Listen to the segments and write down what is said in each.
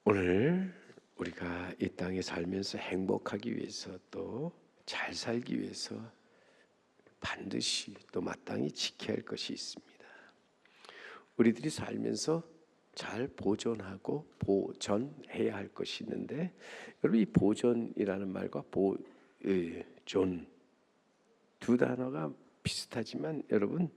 오늘 우리가 이 땅에 살면서 행복하기 위해서 또 잘 살기 위해서 반드시 또 마땅히 지켜야 할 것이 있습니다. 우리들이 살면서 잘 보존하고 보전해야 할 것이 있는데, 여러분 이 보존이라는 말과 보존 두 단어가 비슷하지만 여러분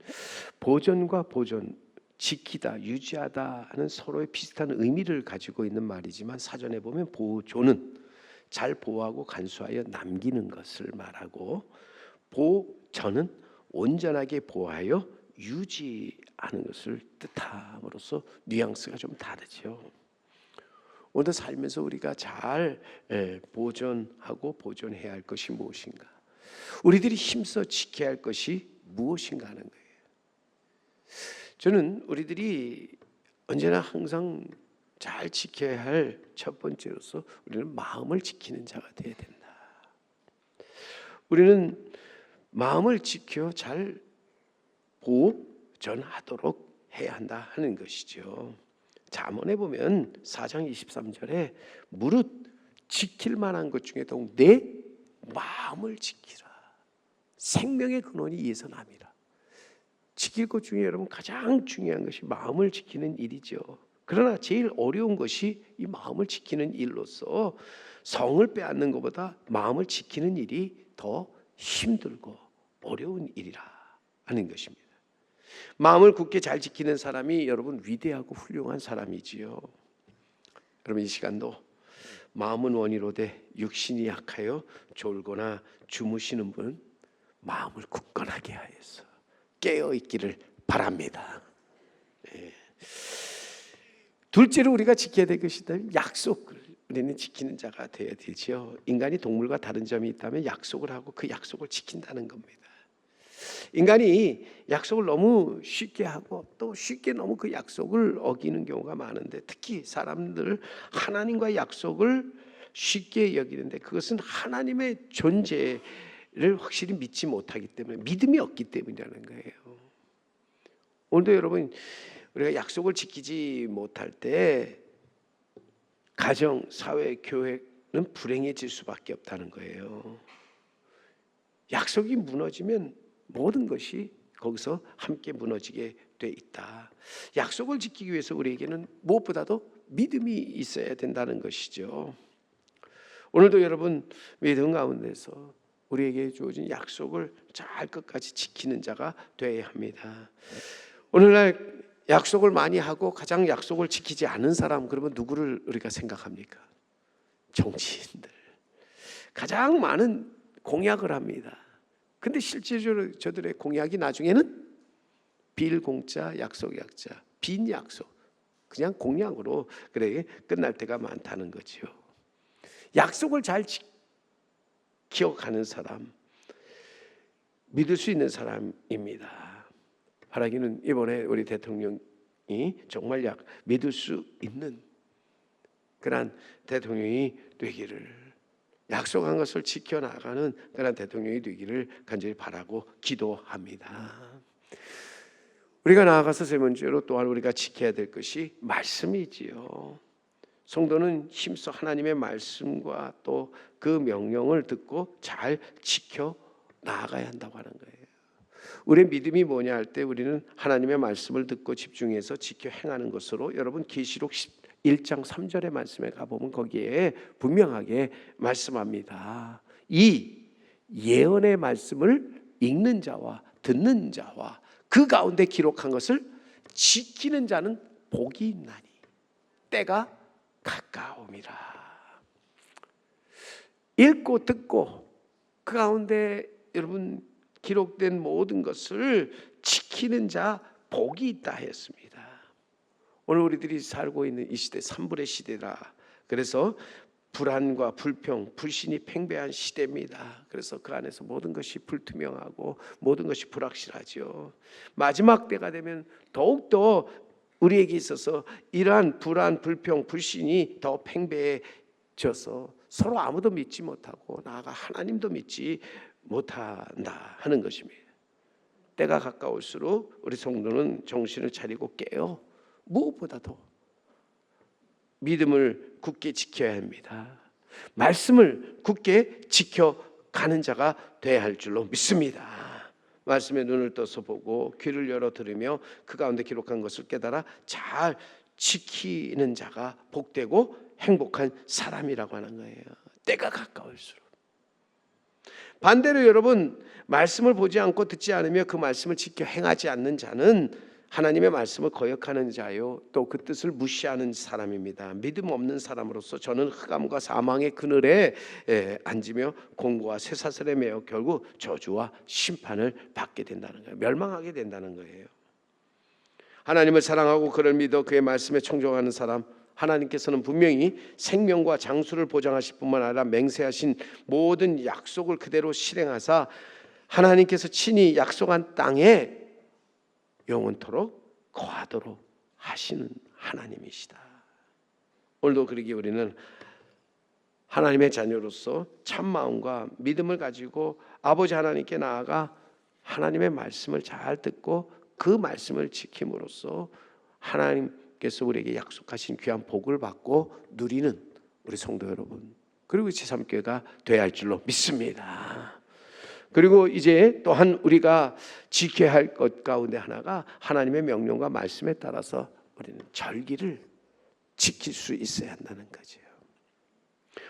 보존과 보존, 지키다, 유지하다 하는 서로의 비슷한 의미를 가지고 있는 말이지만 사전에 보면 보존은 잘 보호하고 간수하여 남기는 것을 말하고, 보전은 온전하게 보호하여 유지하는 것을 뜻함으로써 뉘앙스가 좀 다르죠. 오늘 살면서 우리가 잘 보존하고 보존해야 할 것이 무엇인가, 우리들이 힘써 지켜야 할 것이 무엇인가 하는 거예요. 저는 우리들이 언제나 항상 잘 지켜야 할 첫 번째로서 우리는 마음을 지키는 자가 되어야 된다. 우리는 마음을 지켜 잘 보존하도록 해야 한다 하는 것이죠. 잠언에 보면 4장 23절에 무릇 지킬 만한 것 중에 더욱 내 마음을 지키라. 생명의 근원이 이에서 남이라. 지킬 것 중에 여러분 가장 중요한 것이 마음을 지키는 일이죠. 그러나 제일 어려운 것이 이 마음을 지키는 일로서 성을 빼앗는 것보다 마음을 지키는 일이 더 힘들고 어려운 일이라 하는 것입니다. 마음을 굳게 잘 지키는 사람이 여러분 위대하고 훌륭한 사람이지요. 여러분 이 시간도 마음은 원이로되 육신이 약하여 졸거나 주무시는 분은 마음을 굳건하게 하여서 깨어 있기를 바랍니다. 네. 둘째로 우리가 지켜야 될 것이 있다면 약속을 우리는 지키는 자가 되어야 되죠. 인간이 동물과 다른 점이 있다면 약속을 하고 그 약속을 지킨다는 겁니다. 인간이 약속을 너무 쉽게 하고 또 쉽게 너무 그 약속을 어기는 경우가 많은데, 특히 사람들 하나님과의 약속을 쉽게 여기는데 그것은 하나님의 존재를 확실히 믿지 못하기 때문에, 믿음이 없기 때문이라는 거예요. 오늘도 여러분 우리가 약속을 지키지 못할 때 가정, 사회, 교회는 불행해질 수밖에 없다는 거예요. 약속이 무너지면 모든 것이 거기서 함께 무너지게 돼 있다. 약속을 지키기 위해서 우리에게는 무엇보다도 믿음이 있어야 된다는 것이죠. 오늘도 여러분 믿음 가운데서 우리에게 주어진 약속을 잘 끝까지 지키는 자가 되어야 합니다. 오늘날 약속을 많이 하고 가장 약속을 지키지 않은 사람, 그러면 누구를 우리가 생각합니까? 정치인들. 가장 많은 공약을 합니다. 근데 실제적으로 저들의 공약이 나중에는 빌공짜, 약속약자, 빈 약속, 그냥 공약으로 그래 끝날 때가 많다는 거죠. 약속을 잘 기억하는 사람, 믿을 수 있는 사람입니다. 바라기는 이번에 우리 대통령이 정말 믿을 수 있는 그런 대통령이 되기를, 약속한 것을 지켜나가는 그런 대통령이 되기를 간절히 바라고 기도합니다. 우리가 나아가서 세 번째로 또한 우리가 지켜야 될 것이 말씀이지요. 성도는 힘써 하나님의 말씀과 또 그 명령을 듣고 잘 지켜 나아가야 한다고 하는 거예요. 우리의 믿음이 뭐냐 할 때 우리는 하나님의 말씀을 듣고 집중해서 지켜 행하는 것으로, 여러분 계시록 1장 3절의 말씀에 가보면 거기에 분명하게 말씀합니다. 이 예언의 말씀을 읽는 자와 듣는 자와 그 가운데 기록한 것을 지키는 자는 복이 있나니 때가 가까움이라. 읽고 듣고 그 가운데 여러분 기록된 모든 것을 지키는 자 복이 있다 했습니다. 오늘 우리들이 살고 있는 이 시대 산불의 시대라. 그래서 불안과 불평, 불신이 팽배한 시대입니다. 그래서 그 안에서 모든 것이 불투명하고 모든 것이 불확실하죠. 마지막 때가 되면 더욱더 우리에게 있어서 이러한 불안, 불평, 불신이 더 팽배해져서 서로 아무도 믿지 못하고 나아가 하나님도 믿지 못한다 하는 것입니다. 때가 가까울수록 우리 성도는 정신을 차리고 깨어 무엇보다도 믿음을 굳게 지켜야 합니다. 말씀을 굳게 지켜가는 자가 돼야 할 줄로 믿습니다. 말씀에 눈을 떠서 보고 귀를 열어 들으며 그 가운데 기록한 것을 깨달아 잘 지키는 자가 복되고 행복한 사람이라고 하는 거예요. 때가 가까울수록. 반대로 여러분, 말씀을 보지 않고 듣지 않으며 그 말씀을 지켜 행하지 않는 자는 하나님의 말씀을 거역하는 자요, 또 그 뜻을 무시하는 사람입니다. 믿음 없는 사람으로서 저는 흑암과 사망의 그늘에 앉으며 공고와 쇠사슬에 매어 결국 저주와 심판을 받게 된다는 거예요. 멸망하게 된다는 거예요. 하나님을 사랑하고 그를 믿어 그의 말씀에 청종하는 사람, 하나님께서는 분명히 생명과 장수를 보장하실 뿐만 아니라 맹세하신 모든 약속을 그대로 실행하사 하나님께서 친히 약속한 땅에 영원토록 거하도록 하시는 하나님이시다. 오늘도 그러기에 우리는 하나님의 자녀로서 참마음과 믿음을 가지고 아버지 하나님께 나아가 하나님의 말씀을 잘 듣고 그 말씀을 지킴으로써 하나님께서 우리에게 약속하신 귀한 복을 받고 누리는 우리 성도 여러분, 그리고 제3교회가 되어야 할 줄로 믿습니다. 그리고 이제 또한 우리가 지켜야 할 것 가운데 하나가 하나님의 명령과 말씀에 따라서 우리는 절기를 지킬 수 있어야 한다는 거죠.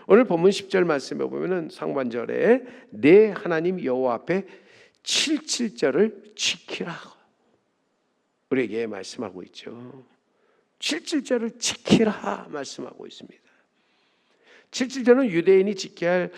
오늘 본문 10절 말씀에 보면은 상반절에 내 하나님 여호와 앞에 77절을 지키라 우리에게 말씀하고 있죠. 77절을 지키라 말씀하고 있습니다. 77절은 유대인이 지켜야 할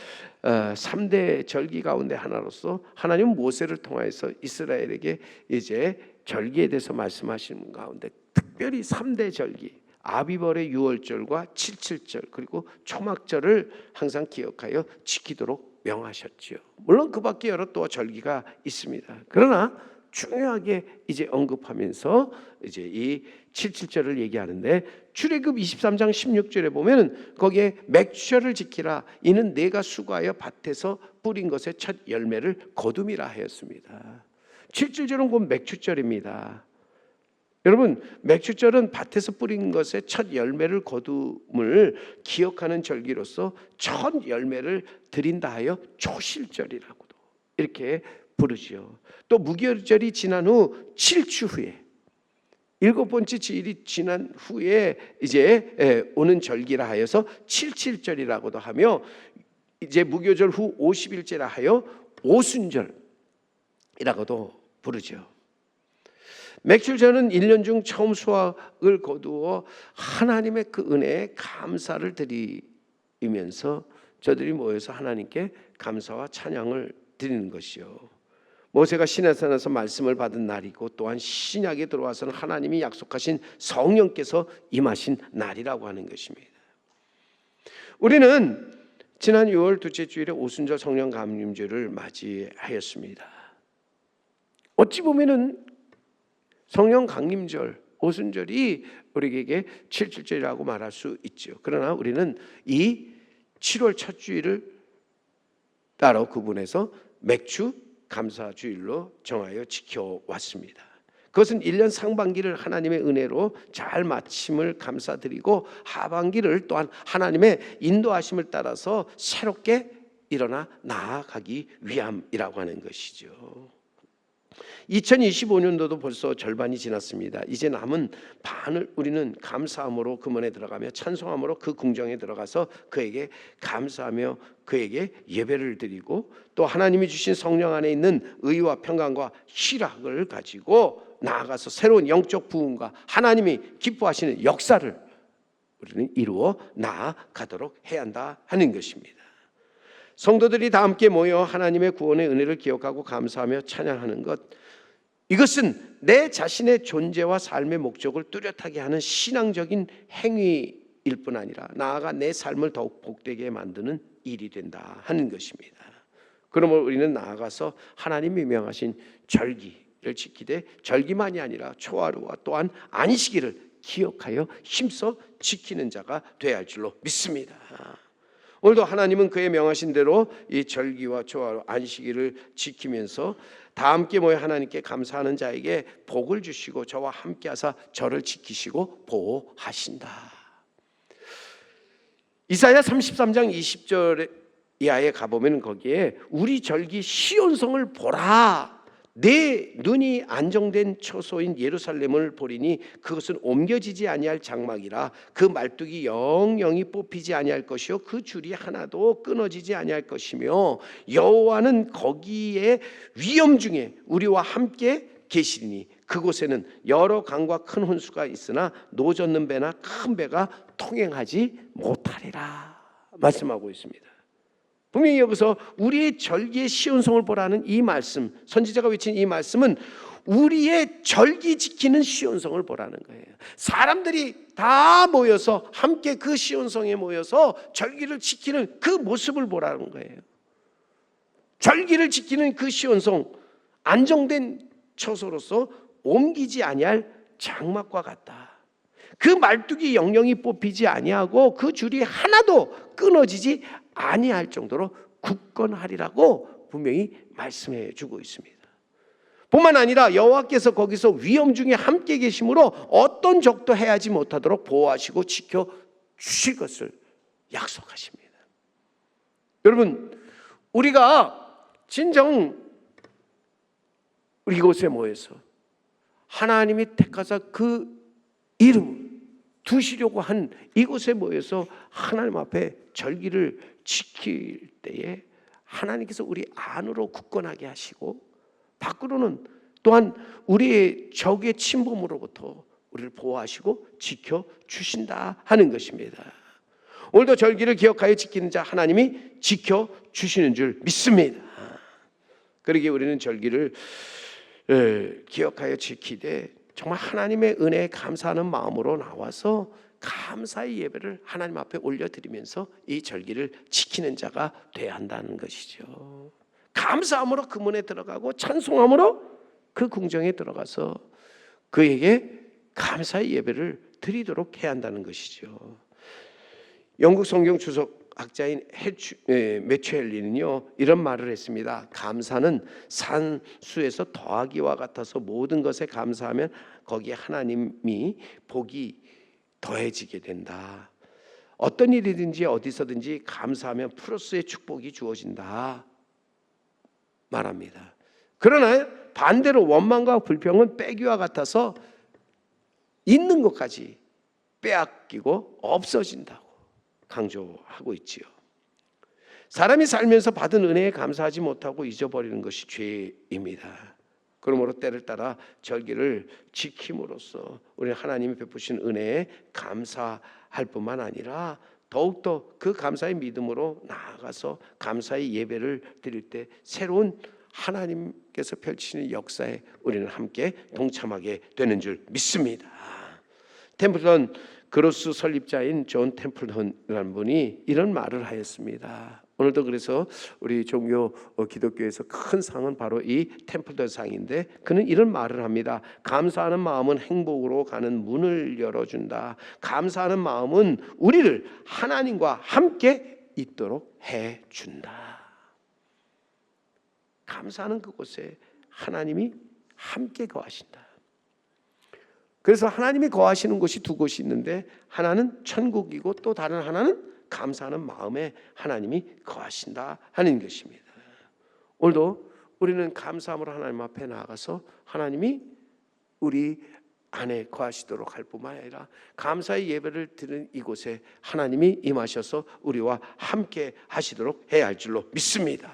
3대 절기 가운데 하나로서 하나님은 모세를 통하여서 이스라엘에게 이제 절기에 대해서 말씀하시는 가운데 특별히 3대 절기, 아비벌의 유월절과 77절 그리고 초막절을 항상 기억하여 지키도록 명하셨지요. 물론 그 밖에 여러 또 절기가 있습니다. 그러나 중요하게 이제 언급하면서 이제 이 77절을 얘기하는데, 출애굽 23장 16절에 보면 거기에 맥주절을 지키라, 이는 내가 수고하여 밭에서 뿌린 것의 첫 열매를 거둠이라 하였습니다. 77절은 곧 맥주절입니다. 여러분, 맥주절은 밭에서 뿌린 것의 첫 열매를 거둠을 기억하는 절기로서 첫 열매를 드린다 하여 초실절이라고도 이렇게 부르지요. 또 무교절이 지난 후 7주 후에 7번째 주일이 지난 후에 이제 오는 절기라 하여서 77절이라고도 하며, 이제 무교절 후 50일째라 하여 오순절이라고도 부르죠. 맥주절은 1년 중 처음 수확을 거두어 하나님의 그 은혜에 감사를 드리면서 저들이 모여서 하나님께 감사와 찬양을 드리는 것이요. 모세가 시내산에서 말씀을 받은 날이고 또한 신약에 들어와서는 하나님이 약속하신 성령께서 임하신 날이라고 하는 것입니다. 우리는 지난 6월 둘째 주일에 오순절 성령 감림주를 맞이하였습니다. 어찌 보면은 성령 강림절, 오순절이 우리에게 77절이라고 말할 수 있죠. 그러나 우리는 이 7월 첫 주일을 따로 구분해서 맥주 감사주일로 정하여 지켜왔습니다. 그것은 1년 상반기를 하나님의 은혜로 잘 마침을 감사드리고 하반기를 또한 하나님의 인도하심을 따라서 새롭게 일어나 나아가기 위함이라고 하는 것이죠. 2025년도도 벌써 절반이 지났습니다. 이제 남은 반을 우리는 감사함으로 금원에 들어가며 찬송함으로 그 궁정에 들어가서 그에게 감사하며 그에게 예배를 드리고, 또 하나님이 주신 성령 안에 있는 의와 평강과 희락을 가지고 나아가서 새로운 영적 부흥과 하나님이 기뻐하시는 역사를 우리는 이루어 나아가도록 해야 한다 하는 것입니다. 성도들이 다 함께 모여 하나님의 구원의 은혜를 기억하고 감사하며 찬양하는 것, 이것은 내 자신의 존재와 삶의 목적을 뚜렷하게 하는 신앙적인 행위일 뿐 아니라 나아가 내 삶을 더욱 복되게 만드는 일이 된다 하는 것입니다. 그러므로 우리는 나아가서 하나님이 명하신 절기를 지키되 절기만이 아니라 초하루와 또한 안식일을 기억하여 힘써 지키는 자가 되어야 할 줄로 믿습니다. 오늘도 하나님은 그의 명하신 대로 이 절기와 초하루 안식일을 지키면서 다 함께 모여 하나님께 감사하는 자에게 복을 주시고 저와 함께 하사 저를 지키시고 보호하신다. 이사야 33장 20절 이하에 가보면 거기에 우리 절기 시온성을 보라. 내 눈이 안정된 처소인 예루살렘을 보리니 그것은 옮겨지지 아니할 장막이라. 그 말뚝이 영영이 뽑히지 아니할 것이요 그 줄이 하나도 끊어지지 아니할 것이며 여호와는 거기에 위엄 중에 우리와 함께 계시리니 그곳에는 여러 강과 큰 혼수가 있으나 노젓는 배나 큰 배가 통행하지 못하리라 말씀하고 있습니다. 분명히 여기서 우리의 절기의 시온성을 보라는 이 말씀, 선지자가 외친 이 말씀은 우리의 절기 지키는 시온성을 보라는 거예요. 사람들이 다 모여서 함께 그 시온성에 모여서 절기를 지키는 그 모습을 보라는 거예요. 절기를 지키는 그 시온성, 안정된 처소로서 옮기지 아니할 장막과 같다. 그 말뚝이 영영이 뽑히지 아니하고 그 줄이 하나도 끊어지지 아니할 정도로 굳건하리라고 분명히 말씀해 주고 있습니다. 뿐만 아니라 여호와께서 거기서 위엄 중에 함께 계심으로 어떤 적도 해하지 못하도록 보호하시고 지켜 주실 것을 약속하십니다. 여러분, 우리가 진정 이곳에 모여서 하나님이 택하사 그 이름을 두시려고 한 이곳에 모여서 하나님 앞에 절기를 지킬 때에 하나님께서 우리 안으로 굳건하게 하시고 밖으로는 또한 우리의 적의 침범으로부터 우리를 보호하시고 지켜주신다 하는 것입니다. 오늘도 절기를 기억하여 지키는 자 하나님이 지켜주시는 줄 믿습니다. 그러기에 우리는 절기를 기억하여 지키되 정말 하나님의 은혜에 감사하는 마음으로 나와서 감사의 예배를 하나님 앞에 올려드리면서 이 절기를 지키는 자가 되어야 한다는 것이죠. 감사함으로 그 문에 들어가고 찬송함으로 그 궁정에 들어가서 그에게 감사의 예배를 드리도록 해야 한다는 것이죠. 영국 성경 주석 학자인 매추엘리는요 이런 말을 했습니다. 감사는 산수에서 더하기와 같아서 모든 것에 감사하면 거기에 하나님이 복이 더해지게 된다. 어떤 일이든지 어디서든지 감사하면 플러스의 축복이 주어진다 말합니다. 그러나 반대로 원망과 불평은 빼기와 같아서 있는 것까지 빼앗기고 없어진다고 강조하고 있지요. 사람이 살면서 받은 은혜에 감사하지 못하고 잊어버리는 것이 죄입니다. 그러므로 때를 따라 절기를 지킴으로써 우리 하나님이 베푸신 은혜에 감사할 뿐만 아니라 더욱더 그 감사의 믿음으로 나아가서 감사의 예배를 드릴 때 새로운 하나님께서 펼치시는 역사에 우리는 함께 동참하게 되는 줄 믿습니다. 템플턴 그로스 설립자인 존 템플턴이라는 분이 이런 말을 하였습니다. 오늘도 그래서 우리 종교 기독교에서 큰 상은 바로 이 템플턴 상인데 그는 이런 말을 합니다. 감사하는 마음은 행복으로 가는 문을 열어준다. 감사하는 마음은 우리를 하나님과 함께 있도록 해준다. 감사하는 그곳에 하나님이 함께 거하신다. 그래서 하나님이 거하시는 곳이 두 곳이 있는데 하나는 천국이고 또 다른 하나는 감사하는 마음에 하나님이 거하신다 하는 것입니다. 오늘도 우리는 감사함으로 하나님 앞에 나아가서 하나님이 우리 안에 거하시도록 할 뿐만 아니라 감사의 예배를 드리는 이곳에 하나님이 임하셔서 우리와 함께 하시도록 해야 할 줄로 믿습니다.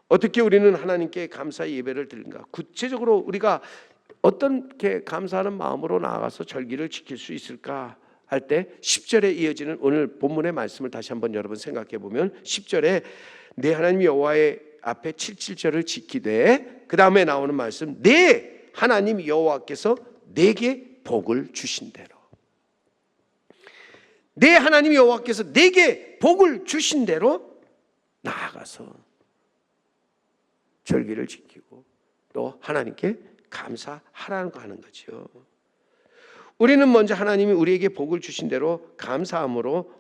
어떻게 우리는 하나님께 감사의 예배를 드리는가? 구체적으로 우리가 어떻게 감사하는 마음으로 나아가서 절기를 지킬 수 있을까 할 때 10절에 이어지는 오늘 본문의 말씀을 다시 한번 여러분 생각해 보면 10절에 내 하나님 여호와의 앞에 77절을 지키되 그 다음에 나오는 말씀 내 하나님 여호와께서 내게 복을 주신 대로 내 하나님 여호와께서 내게 복을 주신 대로 나아가서 절기를 지키고 또 하나님께 감사하라는 거 하는 거죠. 우리는 먼저 하나님이 우리에게 복을 주신 대로 감사함으로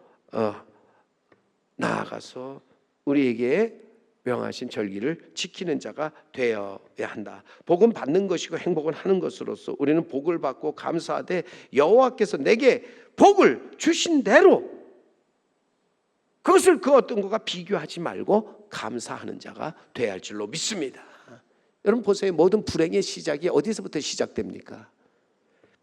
나아가서 우리에게 명하신 절기를 지키는 자가 되어야 한다. 복은 받는 것이고 행복은 하는 것으로서 우리는 복을 받고 감사하되 여호와께서 내게 복을 주신 대로 그것을 그 어떤 것과 비교하지 말고 감사하는 자가 되어야 할 줄로 믿습니다. 여러분 보세요. 모든 불행의 시작이 어디서부터 시작됩니까?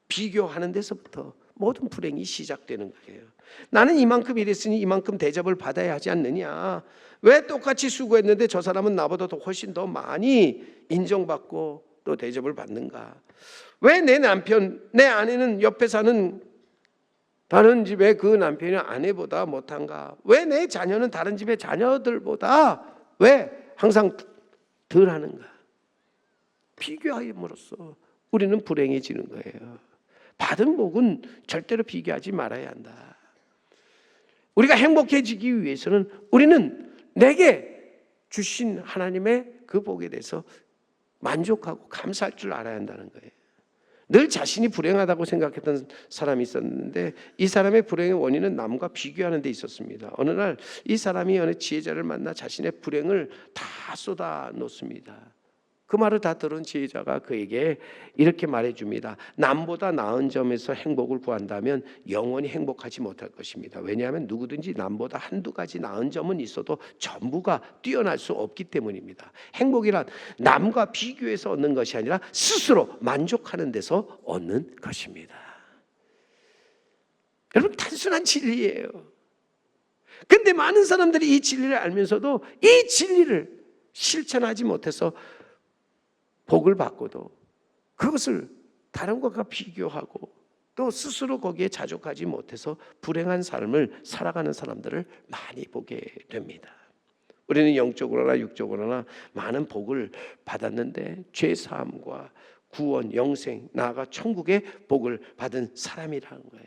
비교하는 데서부터 모든 불행이 시작되는 거예요. 나는 이만큼 일했으니 이만큼 대접을 받아야 하지 않느냐? 왜 똑같이 수고했는데 저 사람은 나보다 더 훨씬 더 많이 인정받고 또 대접을 받는가? 왜 내 남편, 내 아내는 옆에 사는 다른 집의 그 남편이 아내보다 못한가? 왜 내 자녀는 다른 집의 자녀들보다 왜 항상 덜 하는가? 비교함으로써 우리는 불행해지는 거예요. 받은 복은 절대로 비교하지 말아야 한다. 우리가 행복해지기 위해서는 우리는 내게 주신 하나님의 그 복에 대해서 만족하고 감사할 줄 알아야 한다는 거예요. 늘 자신이 불행하다고 생각했던 사람이 있었는데 이 사람의 불행의 원인은 남과 비교하는 데 있었습니다. 어느 날 이 사람이 어느 지혜자를 만나 자신의 불행을 다 쏟아 놓습니다. 그 말을 다 들은 지혜자가 그에게 이렇게 말해줍니다. 남보다 나은 점에서 행복을 구한다면 영원히 행복하지 못할 것입니다. 왜냐하면 누구든지 남보다 한두 가지 나은 점은 있어도 전부가 뛰어날 수 없기 때문입니다. 행복이란 남과 비교해서 얻는 것이 아니라 스스로 만족하는 데서 얻는 것입니다. 여러분 단순한 진리예요. 그런데 많은 사람들이 이 진리를 알면서도 이 진리를 실천하지 못해서 복을 받고도 그것을 다른 것과 비교하고 또 스스로 거기에 자족하지 못해서 불행한 삶을 살아가는 사람들을 많이 보게 됩니다. 우리는 영적으로나 육적으로나 많은 복을 받았는데 죄사함과 구원, 영생, 나아가 천국의 복을 받은 사람이라는 거예요.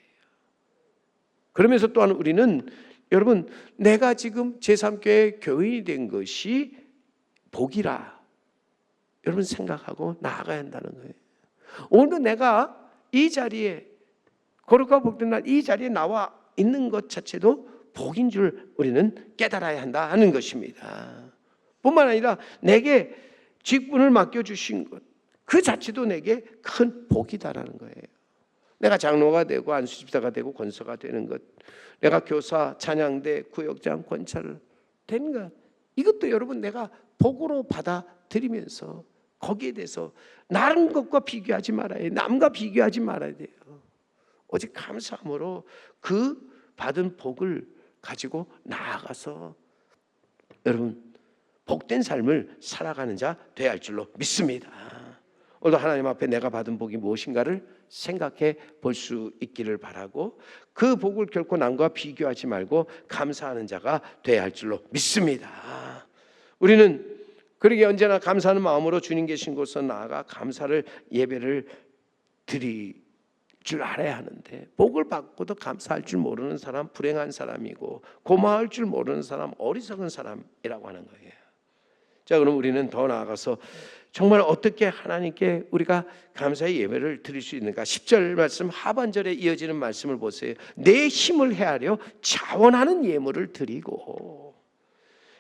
그러면서 또한 우리는 여러분 내가 지금 제3교회 교인이 된 것이 복이라 여러분 생각하고 나아가야 한다는 거예요. 오늘도 내가 이 자리에 거룩하고 복된 날 이 자리에 나와 있는 것 자체도 복인 줄 우리는 깨달아야 한다 하는 것입니다. 뿐만 아니라 내게 직분을 맡겨주신 것 그 자체도 내게 큰 복이다라는 거예요. 내가 장로가 되고 안수집사가 되고 권사가 되는 것, 내가 교사, 찬양대, 구역장, 권찰을 되는 것, 이것도 여러분 내가 복으로 받아들이면서 거기에 대해서 다른 것과 비교하지 말아야 해요. 남과 비교하지 말아야 돼요. 오직 감사함으로 그 받은 복을 가지고 나아가서 여러분 복된 삶을 살아가는 자 되어야 할 줄로 믿습니다. 오늘도 하나님 앞에 내가 받은 복이 무엇인가를 생각해 볼 수 있기를 바라고 그 복을 결코 남과 비교하지 말고 감사하는 자가 되어야 할 줄로 믿습니다. 우리는 그러게 언제나 감사하는 마음으로 주님 계신 곳에 나아가 감사를 예배를 드릴 줄 알아야 하는데 복을 받고도 감사할 줄 모르는 사람 불행한 사람이고 고마울 줄 모르는 사람 어리석은 사람이라고 하는 거예요. 자, 그럼 우리는 더 나아가서 정말 어떻게 하나님께 우리가 감사의 예배를 드릴 수 있는가? 10절 말씀 하반절에 이어지는 말씀을 보세요. 내 힘을 헤아려 자원하는 예물을 드리고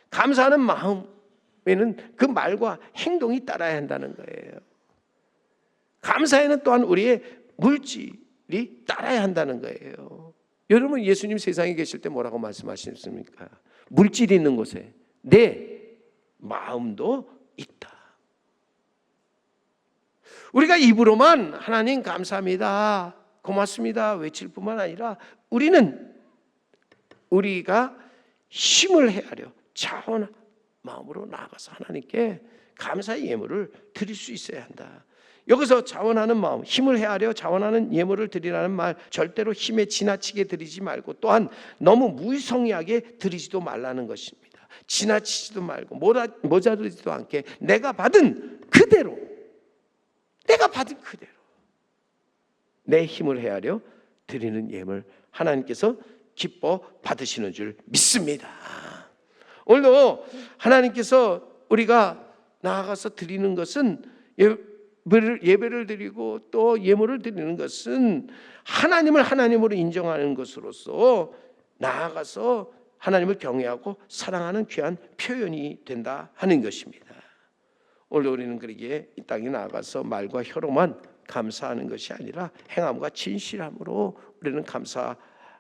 감사하는 마음에는 그 말과 행동이 따라야 한다는 거예요. 감사에는 또한 우리의 물질이 따라야 한다는 거예요. 여러분 예수님 세상에 계실 때 뭐라고 말씀하셨습니까? 물질이 있는 곳에 내 마음도 있다. 우리가 입으로만 하나님 감사합니다, 고맙습니다 외칠 뿐만 아니라 우리는 우리가 힘을 헤아려 자원한 마음으로 나아가서 하나님께 감사의 예물을 드릴 수 있어야 한다. 여기서 자원하는 마음, 힘을 헤아려 자원하는 예물을 드리라는 말 절대로 힘에 지나치게 드리지 말고 또한 너무 무성의하게 드리지도 말라는 것입니다. 지나치지도 말고 모자르지도 않게 내가 받은 그대로 내 힘을 헤아려 드리는 예물 하나님께서 기뻐 받으시는 줄 믿습니다. 오늘도 하나님께서 우리가 나아가서 드리는 것은 예배를 드리고 또 예물을 드리는 것은 하나님을 하나님으로 인정하는 것으로서 나아가서 하나님을 경외하고 사랑하는 귀한 표현이 된다 하는 것입니다. 오늘 우리는 그러기에 이 땅에 나아가서 말과 혀로만 감사하는 것이 아니라 행함과 진실함으로 우리는 감사하는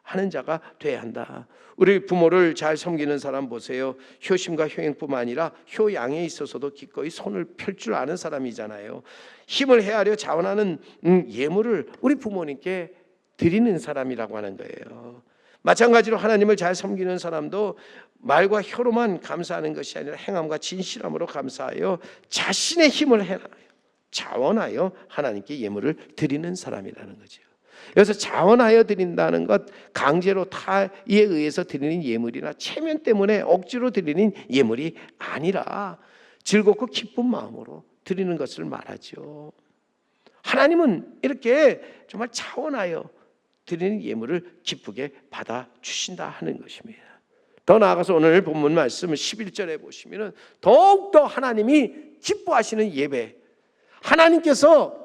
하는 자가 돼야 한다. 우리 부모를 잘 섬기는 사람 보세요. 효심과 효행뿐만 아니라 효양에 있어서도 기꺼이 손을 펼 줄 아는 사람이잖아요. 힘을 헤아려 자원하는 예물을 우리 부모님께 드리는 사람이라고 하는 거예요. 마찬가지로 하나님을 잘 섬기는 사람도 말과 혀로만 감사하는 것이 아니라 행함과 진실함으로 감사하여 자신의 힘을 헤아려 자원하여 하나님께 예물을 드리는 사람이라는 거죠. 여기서 자원하여 드린다는 것, 강제로 타에 의해서 드리는 예물이나 체면 때문에 억지로 드리는 예물이 아니라 즐겁고 기쁜 마음으로 드리는 것을 말하죠. 하나님은 이렇게 정말 자원하여 드리는 예물을 기쁘게 받아주신다 하는 것입니다. 더 나아가서 오늘 본문 말씀 11절에 보시면 더욱더 하나님이 기뻐하시는 예배, 하나님께서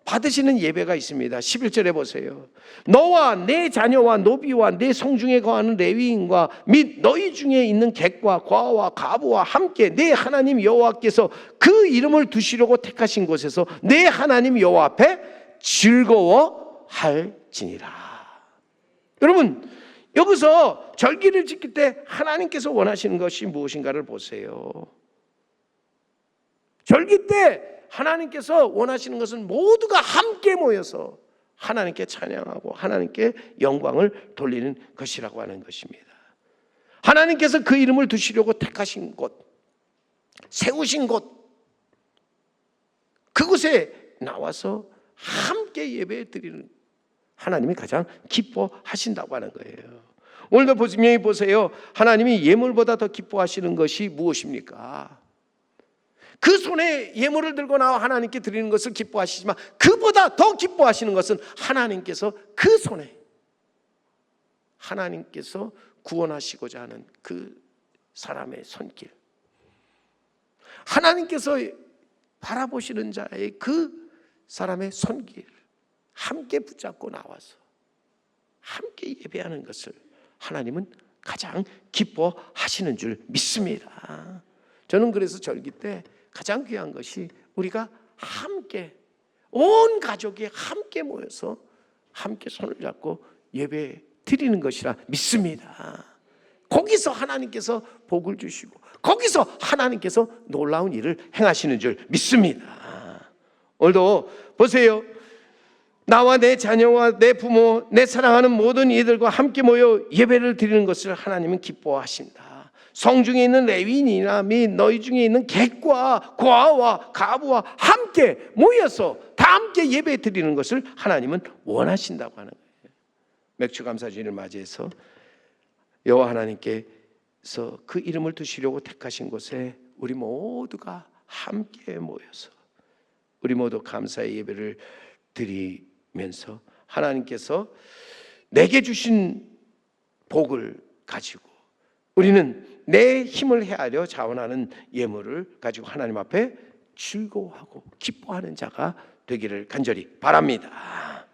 받으시는 예배가 있습니다. 11절에 보세요. 너와 내 자녀와 노비와 내 성중에 거하는 레위인과 및 너희 중에 있는 객과 과와 가부와 함께 내 하나님 여호와께서 그 이름을 두시려고 택하신 곳에서 내 하나님 여호와 앞에 즐거워할지니라. 여러분, 여기서 절기를 지킬 때 하나님께서 원하시는 것이 무엇인가를 보세요. 절기 때 하나님께서 원하시는 것은 모두가 함께 모여서 하나님께 찬양하고 하나님께 영광을 돌리는 것이라고 하는 것입니다. 하나님께서 그 이름을 두시려고 택하신 곳, 세우신 곳, 그곳에 나와서 함께 예배 드리는 하나님이 가장 기뻐하신다고 하는 거예요. 오늘도 분명히 보세요. 하나님이 예물보다 더 기뻐하시는 것이 무엇입니까? 그 손에 예물을 들고 나와 하나님께 드리는 것을 기뻐하시지만 그보다 더 기뻐하시는 것은 하나님께서 그 손에 하나님께서 구원하시고자 하는 그 사람의 손길, 하나님께서 바라보시는 자의 그 사람의 손길 함께 붙잡고 나와서 함께 예배하는 것을 하나님은 가장 기뻐하시는 줄 믿습니다. 저는 그래서 절기 때 가장 귀한 것이 우리가 함께 온 가족이 함께 모여서 함께 손을 잡고 예배 드리는 것이라 믿습니다. 거기서 하나님께서 복을 주시고 거기서 하나님께서 놀라운 일을 행하시는 줄 믿습니다. 오늘도 보세요. 나와 내 자녀와 내 부모, 내 사랑하는 모든 이들과 함께 모여 예배를 드리는 것을 하나님은 기뻐하신다. 성중에 있는 레위인이나 및 너희 중에 있는 객과 과와 가부와 함께 모여서 다 함께 예배 드리는 것을 하나님은 원하신다고 하는 거예요. 맥주감사주일을 맞이해서 여호와 하나님께서 그 이름을 두시려고 택하신 곳에 우리 모두가 함께 모여서 우리 모두 감사의 예배를 드리면서 하나님께서 내게 주신 복을 가지고 우리는 내 힘을 헤아려 자원하는 예물을 가지고 하나님 앞에 즐거워하고 기뻐하는 자가 되기를 간절히 바랍니다.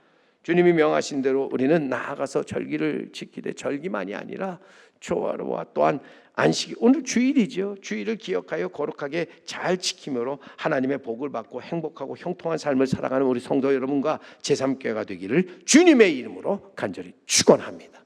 주님이 명하신 대로 우리는 나아가서 절기를 지키되 절기만이 아니라 초하루와 또한 안식일, 오늘 주일이죠. 주일을 기억하여 거룩하게 잘 지킴으로 하나님의 복을 받고 행복하고 형통한 삶을 살아가는 우리 성도 여러분과 제3교회가 되기를 주님의 이름으로 간절히 축원합니다.